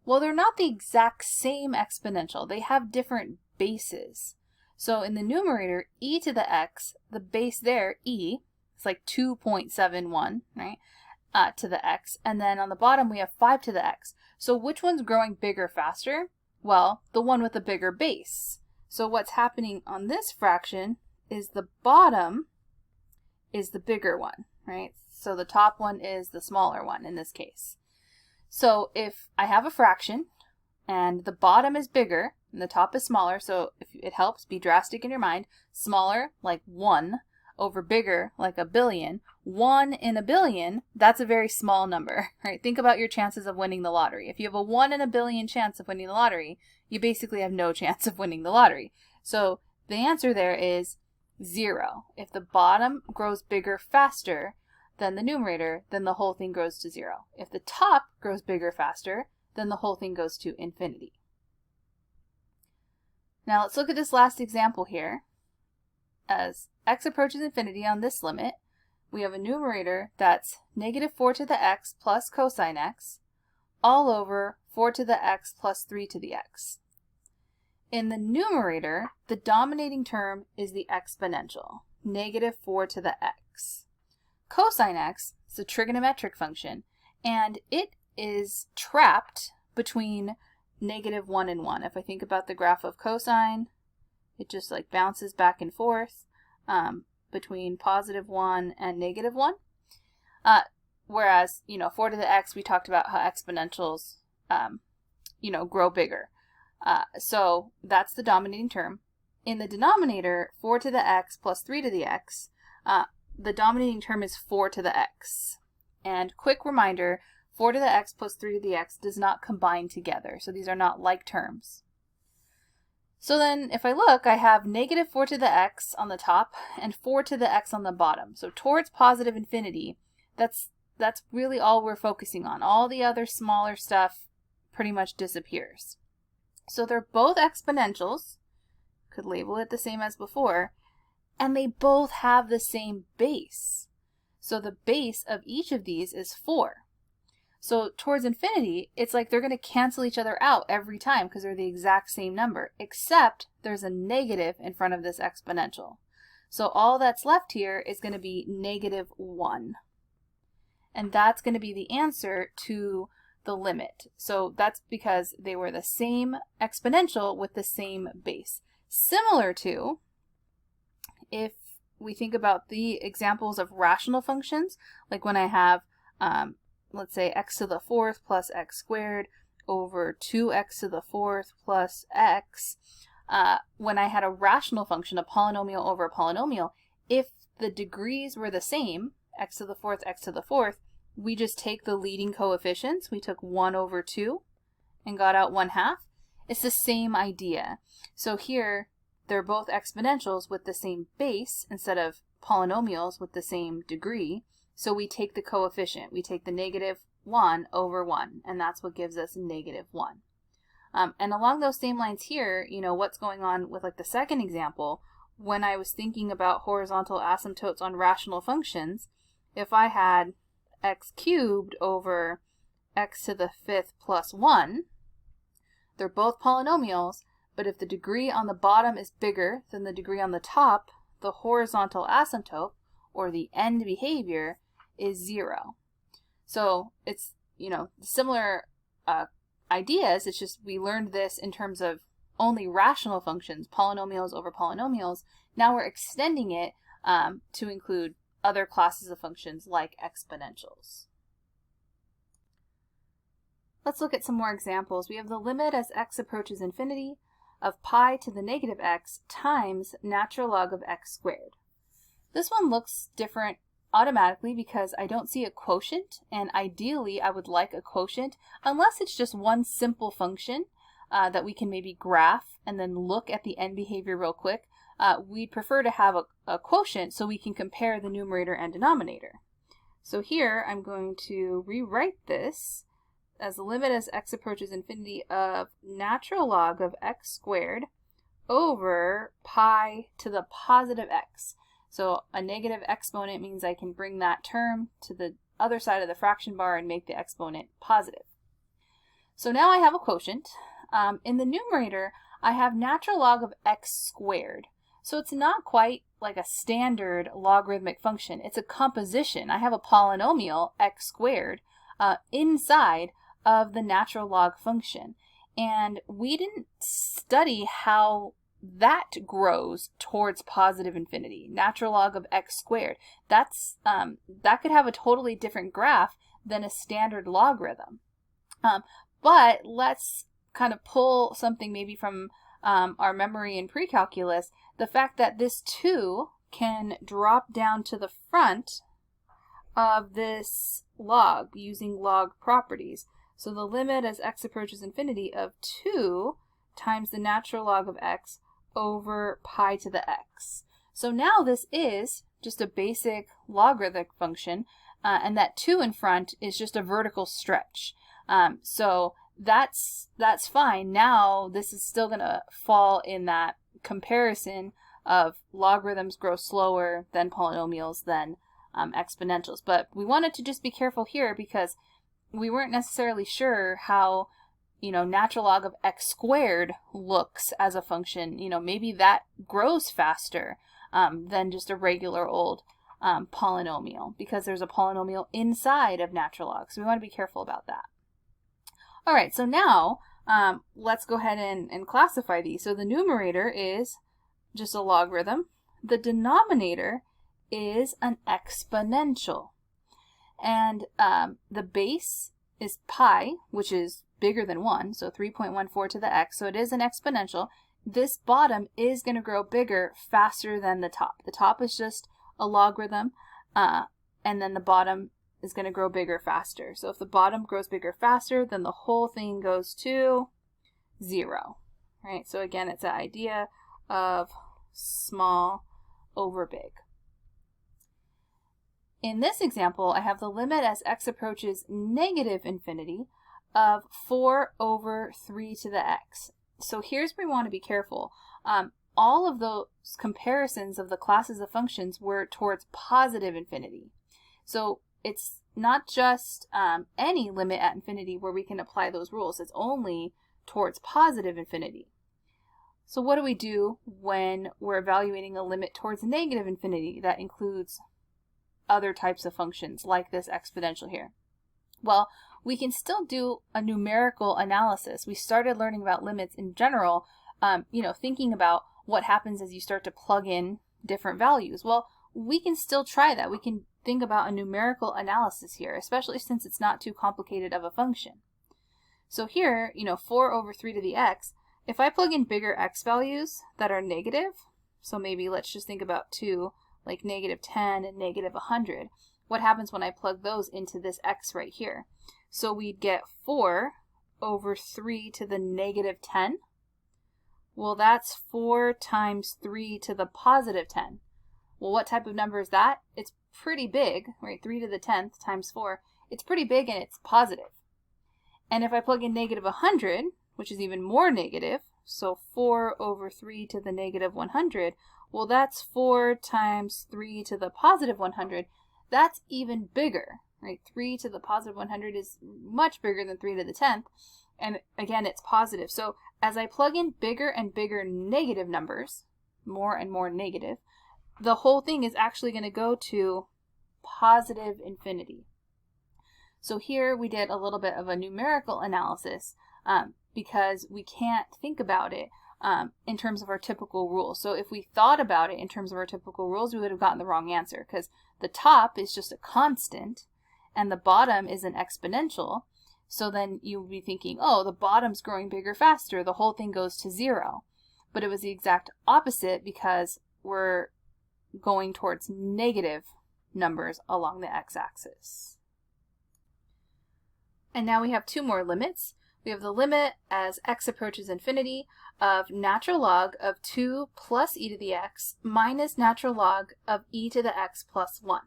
Well, they're not the exact same exponential. They have different bases. So in the numerator, e to the x, the base there, e, it's like 2.71, right, to the x. And then on the bottom, we have 5 to the x. So which one's growing bigger faster? Well, the one with the bigger base. So what's happening on this fraction is the bottom is the bigger one, right? So the top one is the smaller one in this case. So if I have a fraction and the bottom is bigger and the top is smaller, so if it helps, be drastic in your mind, smaller like 1 over bigger like a billion, 1 in a billion, that's a very small number, right? Think about your chances of winning the lottery. If you have a 1 in a billion chance of winning the lottery, you basically have no chance of winning the lottery. So the answer there is 0. If the bottom grows bigger faster than the numerator, then the whole thing grows to 0. If the top grows bigger faster, then the whole thing goes to infinity. Now let's look at this last example here. As x approaches infinity on this limit, we have a numerator that's negative 4 to the x plus cosine x all over 4 to the x plus 3 to the x. In the numerator, the dominating term is the exponential, negative 4 to the x. Cosine x is a trigonometric function, and it is trapped between negative 1 and 1. If I think about the graph of cosine, it just like bounces back and forth between positive 1 and negative 1. Whereas, 4 to the x, we talked about how exponentials, grow bigger. So that's the dominating term. In the denominator, 4 to the x plus 3 to the x, the dominating term is 4 to the x. And quick reminder, 4 to the x plus 3 to the x does not combine together. So these are not like terms. So then if I look, I have negative 4 to the x on the top and 4 to the x on the bottom. So towards positive infinity, that's really all we're focusing on. All the other smaller stuff pretty much disappears. So they're both exponentials, could label it the same as before, and they both have the same base. So the base of each of these is 4. So towards infinity, it's like they're going to cancel each other out every time because they're the exact same number, except there's a negative in front of this exponential. So all that's left here is going to be negative 1. And that's going to be the answer to the limit. So that's because they were the same exponential with the same base. Similar to if we think about the examples of rational functions, like when I have, let's say, x to the 4th plus x squared over 2x to the 4th plus x, when I had a rational function, a polynomial over a polynomial, if the degrees were the same, x to the 4th, we just take the leading coefficients. We took 1 over 2 and got out 1/2. It's the same idea. So here, they're both exponentials with the same base instead of polynomials with the same degree. So we take the coefficient. We take the negative 1 over 1, and that's what gives us negative 1. And along those same lines here, what's going on with like the second example, when I was thinking about horizontal asymptotes on rational functions, if I had x cubed over x to the 5th plus 1, they're both polynomials, but if the degree on the bottom is bigger than the degree on the top, the horizontal asymptote, or the end behavior, is 0. So it's, similar ideas, it's just we learned this in terms of only rational functions, polynomials over polynomials. Now we're extending it to include other classes of functions like exponentials. Let's look at some more examples. We have the limit as x approaches infinity of pi to the negative x times natural log of x squared. This one looks different automatically because I don't see a quotient, and ideally I would like a quotient unless it's just one simple function that we can maybe graph and then look at the end behavior real quick. We'd prefer to have a quotient so we can compare the numerator and denominator. So here I'm going to rewrite this as the limit as x approaches infinity of natural log of x squared over pi to the positive x. So a negative exponent means I can bring that term to the other side of the fraction bar and make the exponent positive. So now I have a quotient. In the numerator, I have natural log of x squared. So it's not quite like a standard logarithmic function. It's a composition. I have a polynomial, x squared, inside of the natural log function. And we didn't study how that grows towards positive infinity. Natural log of x squared. That could have a totally different graph than a standard logarithm. But let's kind of pull something maybe from our memory in precalculus. The fact that this 2 can drop down to the front of this log using log properties. So the limit as x approaches infinity of 2 times the natural log of x over pi to the x. So now this is just a basic logarithmic function, and that 2 in front is just a vertical stretch. So that's fine. Now this is still going to fall in that comparison of logarithms grow slower than polynomials than exponentials. But we wanted to just be careful here because we weren't necessarily sure how natural log of x squared looks as a function. Maybe that grows faster than just a regular old polynomial because there's a polynomial inside of natural log. So we want to be careful about that. All right, so now let's go ahead and classify these. So the numerator is just a logarithm. The denominator is an exponential. And the base is pi, which is bigger than 1, so 3.14 to the x, so it is an exponential. This bottom is going to grow bigger faster than the top. The top is just a logarithm, and then the bottom is going to grow bigger faster. So if the bottom grows bigger faster, then the whole thing goes to 0. Right? So again, it's the idea of small over big. In this example, I have the limit as x approaches negative infinity of 4 over 3 to the x. So here's where we want to be careful. All of those comparisons of the classes of functions were towards positive infinity. So it's not just any limit at infinity where we can apply those rules. It's only towards positive infinity. So what do we do when we're evaluating a limit towards negative infinity that includes other types of functions like this exponential here? Well, we can still do a numerical analysis. We started learning about limits in general, thinking about what happens as you start to plug in different values. Well, we can still try that. We can think about a numerical analysis here, especially since it's not too complicated of a function. So here, 4 over 3 to the x, if I plug in bigger x values that are negative, so maybe let's just think about 2, like negative 10 and negative 100, what happens when I plug those into this x right here? So we'd get 4 over 3 to the negative 10. Well, that's 4 times 3 to the positive 10. Well, what type of number is that? It's pretty big, right? 3 to the 10th times 4. It's pretty big and it's positive. And if I plug in negative 100, which is even more negative, so 4 over 3 to the negative 100, Well, that's 4 times 3 to the positive 100. That's even bigger, right? 3 to the positive 100 is much bigger than 3 to the 10th. And again, it's positive. So as I plug in bigger and bigger negative numbers, more and more negative, the whole thing is actually going to go to positive infinity. So here we did a little bit of a numerical analysis because we can't think about it in terms of our typical rules. So if we thought about it in terms of our typical rules, we would have gotten the wrong answer, because the top is just a constant and the bottom is an exponential. So then you would be thinking, oh, the bottom's growing bigger faster, the whole thing goes to 0. But it was the exact opposite, because we're going towards negative numbers along the x-axis. And now we have 2 more limits. We have the limit as x approaches infinity of natural log of 2 plus e to the x minus natural log of e to the x plus 1.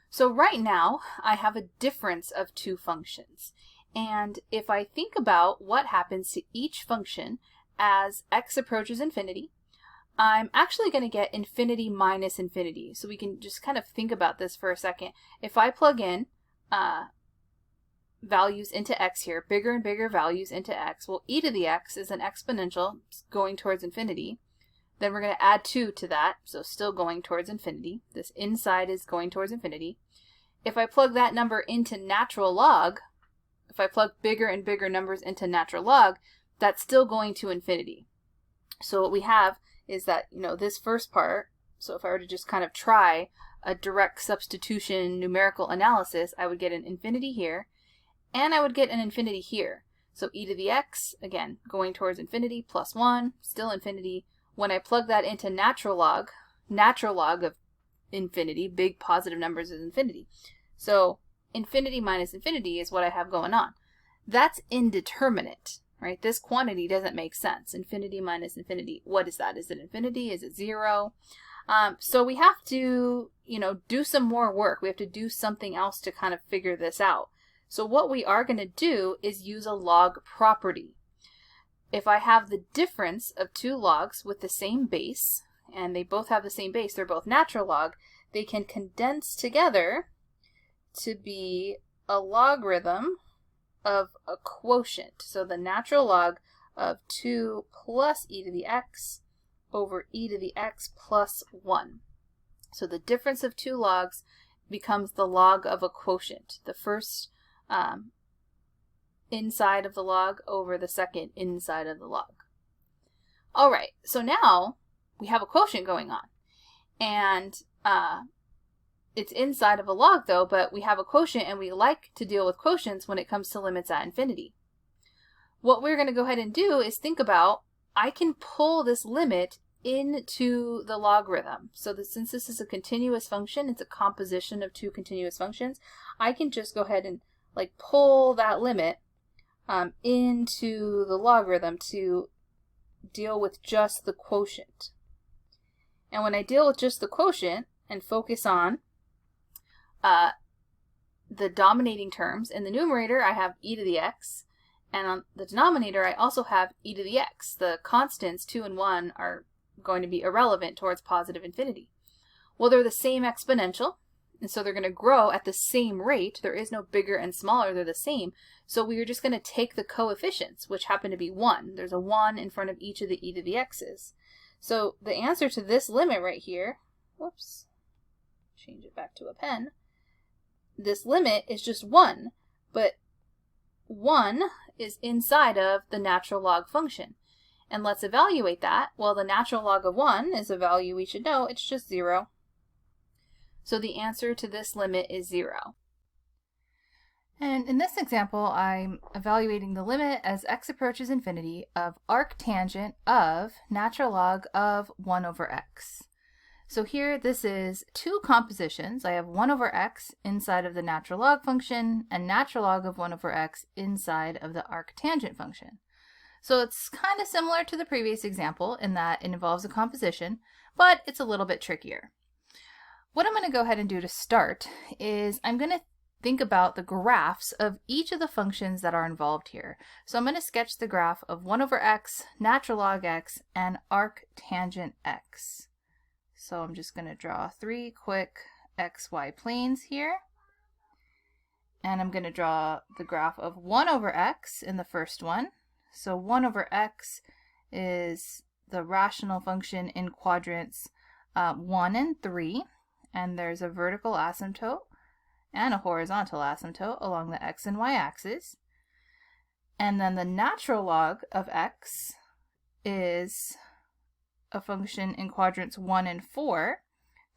So right now I have a difference of 2 functions. And if I think about what happens to each function as x approaches infinity, I'm actually going to get infinity minus infinity. So we can just kind of think about this for a second. If I plug in values into x here, bigger and bigger values into x, well, e to the x is an exponential going towards infinity. Then we're going to add 2 to that, so still going towards infinity. This inside is going towards infinity. If I plug that number into natural log, if I plug bigger and bigger numbers into natural log, that's still going to infinity. So what we have is that, this first part, so if I were to just kind of try a direct substitution numerical analysis, I would get an infinity here, and I would get an infinity here. So e to the x, again, going towards infinity, plus 1, still infinity. When I plug that into natural log of infinity, big positive numbers is infinity. So infinity minus infinity is what I have going on. That's indeterminate, right? This quantity doesn't make sense. Infinity minus infinity. What is that? Is it infinity? Is it 0? So we have to, do some more work. We have to do something else to kind of figure this out. So what we are going to do is use a log property. If I have the difference of 2 logs with the same base, and they both have the same base, they're both natural log, they can condense together to be a logarithm of a quotient. So the natural log of 2 plus e to the x over e to the x plus 1. So the difference of 2 logs becomes the log of a quotient. The first inside of the log over the second inside of the log. All right, so now we have a quotient going on. And it's inside of a log though, but we have a quotient, and we like to deal with quotients when it comes to limits at infinity. What we're going to go ahead and do is think about, I can pull this limit into the logarithm. So since this is a continuous function, it's a composition of 2 continuous functions, I can just go ahead and pull that limit into the logarithm to deal with just the quotient. And when I deal with just the quotient and focus on the dominating terms, in the numerator I have e to the x, and on the denominator I also have e to the x. The constants 2 and 1 are going to be irrelevant towards positive infinity. Well, they're the same exponential, and so they're going to grow at the same rate. There is no bigger and smaller, they're the same. So we are just going to take the coefficients, which happen to be 1. There's a 1 in front of each of the e to the x's. So the answer to this limit right here, whoops, change it back to a pen, this limit is just 1, but 1 is inside of the natural log function. And let's evaluate that. Well, the natural log of 1 is a value we should know, it's just 0. So the answer to this limit is 0. And in this example, I'm evaluating the limit as x approaches infinity of arctangent of natural log of 1 over x. So here, this is 2 compositions. I have 1 over x inside of the natural log function and natural log of 1 over x inside of the arctangent function. So it's kind of similar to the previous example in that it involves a composition, but it's a little bit trickier. What I'm going to go ahead and do to start is I'm going to think about the graphs of each of the functions that are involved here. So I'm going to sketch the graph of 1 over x, natural log x, and arctangent x. So I'm just going to draw 3 quick xy planes here. And I'm going to draw the graph of 1 over x in the first one. So 1 over x is the rational function in quadrants 1 and 3. And there's a vertical asymptote and a horizontal asymptote along the x and y axis. And then the natural log of x is a function in quadrants 1 and 4.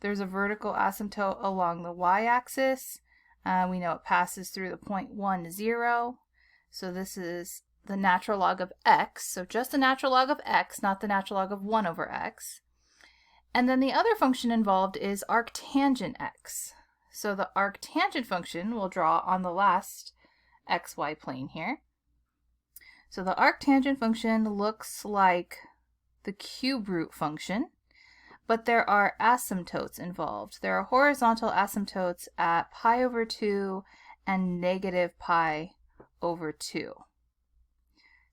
There's a vertical asymptote along the y-axis. We know it passes through the point 1, 0. So this is the natural log of x. So just the natural log of x, not the natural log of 1 over x. And then the other function involved is arctangent x. So the arctangent function we'll draw on the last xy plane here. So the arctangent function looks like the cube root function, but there are asymptotes involved. There are horizontal asymptotes at pi over 2 and negative pi over 2.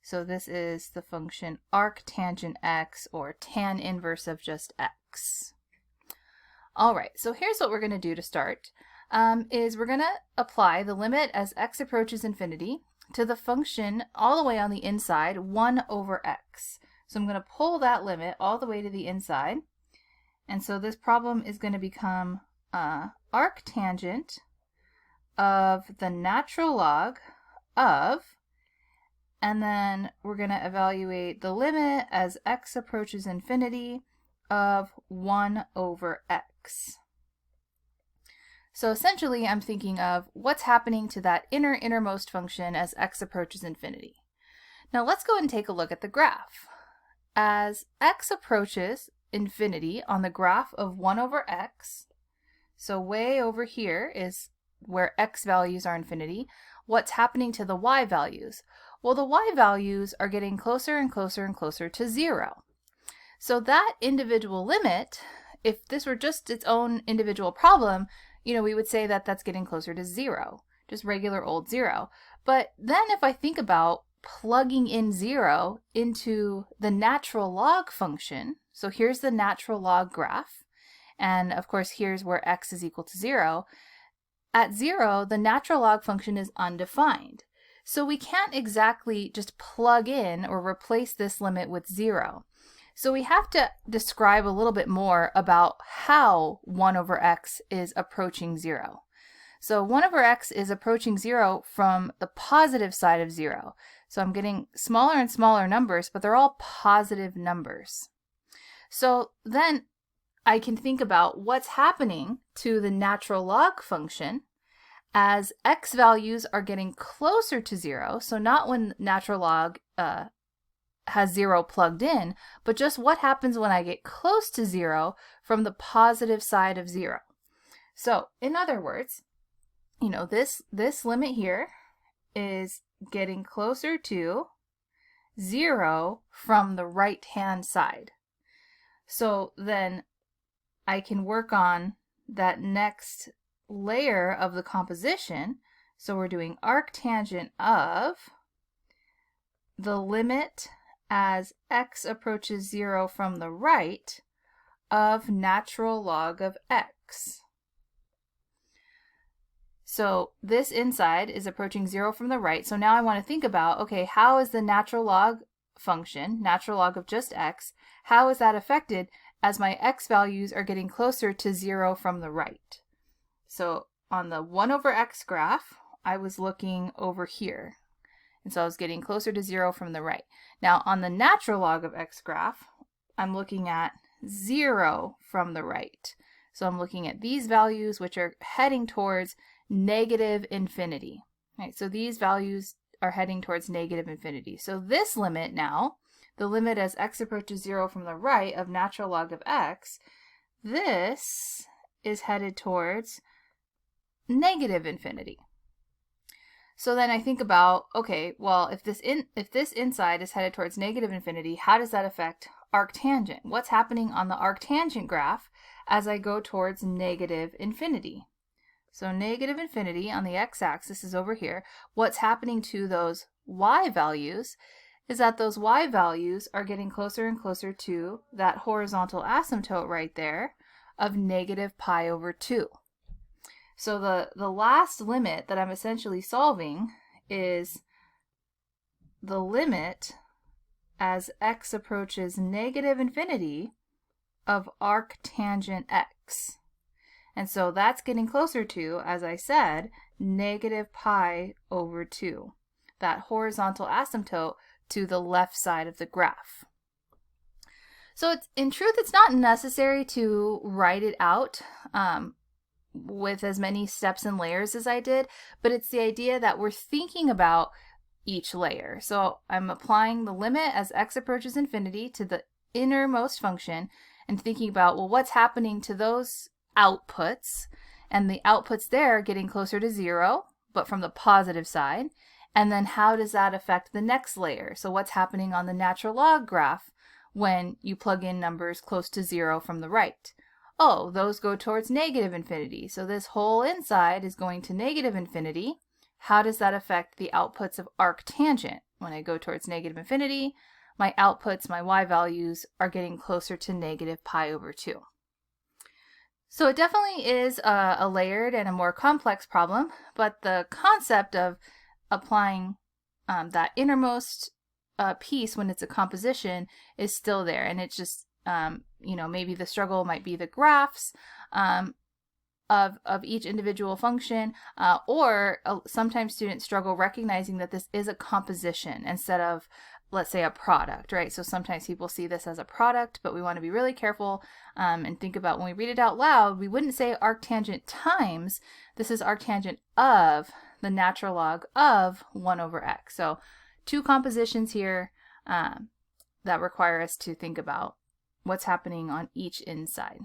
So this is the function arctangent x, or tan inverse of just x. All right, so here's what we're going to do to start. Is we're going to apply the limit as x approaches infinity to the function all the way on the inside, 1 over x. So I'm going to pull that limit all the way to the inside. And so this problem is going to become arctangent of the natural log of, and then we're going to evaluate the limit as x approaches infinity of 1 over x. So essentially I'm thinking of what's happening to that innermost function as x approaches infinity. Now let's go and take a look at the graph. As x approaches infinity on the graph of 1 over x, so way over here is where x values are infinity, what's happening to the y values? Well, the y values are getting closer and closer and closer to 0. So that individual limit, if this were just its own individual problem, we would say that that's getting closer to 0, just regular old 0. But then if I think about plugging in 0 into the natural log function, so here's the natural log graph, and of course here's where x is equal to 0. At 0, the natural log function is undefined. So we can't exactly just plug in or replace this limit with 0. So we have to describe a little bit more about how 1 over x is approaching 0. So 1 over x is approaching 0 from the positive side of 0. So I'm getting smaller and smaller numbers, but they're all positive numbers. So then I can think about what's happening to the natural log function as x values are getting closer to 0. So not when natural log has 0 plugged in, but just what happens when I get close to 0 from the positive side of 0. So in other words, this limit here is getting closer to 0 from the right-hand side. So then I can work on that next layer of the composition. So we're doing arctangent of the limit as x approaches 0 from the right of natural log of x. So this inside is approaching 0 from the right. So now I want to think about, okay, how is the natural log function, natural log of just x, how is that affected as my x values are getting closer to 0 from the right? So on the 1 over x graph, I was looking over here. And so I was getting closer to 0 from the right. Now on the natural log of x graph, I'm looking at 0 from the right. So I'm looking at these values which are heading towards negative infinity. Right, so these values are heading towards negative infinity. So this limit now, the limit as x approaches 0 from the right of natural log of x, this is headed towards negative infinity. So then I think about, okay, well, if this inside is headed towards negative infinity, how does that affect arctangent? What's happening on the arctangent graph as I go towards negative infinity? So negative infinity on the x-axis is over here. What's happening to those y values is that those y values are getting closer and closer to that horizontal asymptote right there of negative pi over 2. So the last limit that I'm essentially solving is the limit as x approaches negative infinity of arctangent x. And so that's getting closer to, as I said, negative pi over 2, that horizontal asymptote to the left side of the graph. So in truth, it's not necessary to write it out with as many steps and layers as I did, but it's the idea that we're thinking about each layer. So I'm applying the limit as x approaches infinity to the innermost function and thinking about, well, what's happening to those outputs, and the outputs there getting closer to 0, but from the positive side. And then how does that affect the next layer? So what's happening on the natural log graph when you plug in numbers close to 0 from the right? Oh, those go towards negative infinity. So this whole inside is going to negative infinity. How does that affect the outputs of arctangent? When I go towards negative infinity, my outputs, my y values, are getting closer to negative pi over 2. So it definitely is a layered and a more complex problem, but the concept of applying that innermost piece when it's a composition is still there. And it's just, maybe the struggle might be the graphs of each individual function, or sometimes students struggle recognizing that this is a composition instead of, let's say, a product, right? So sometimes people see this as a product, but we want to be really careful and think about when we read it out loud, we wouldn't say arctangent times. This is arctangent of the natural log of 1 over x. So 2 compositions here that require us to think about what's happening on each inside.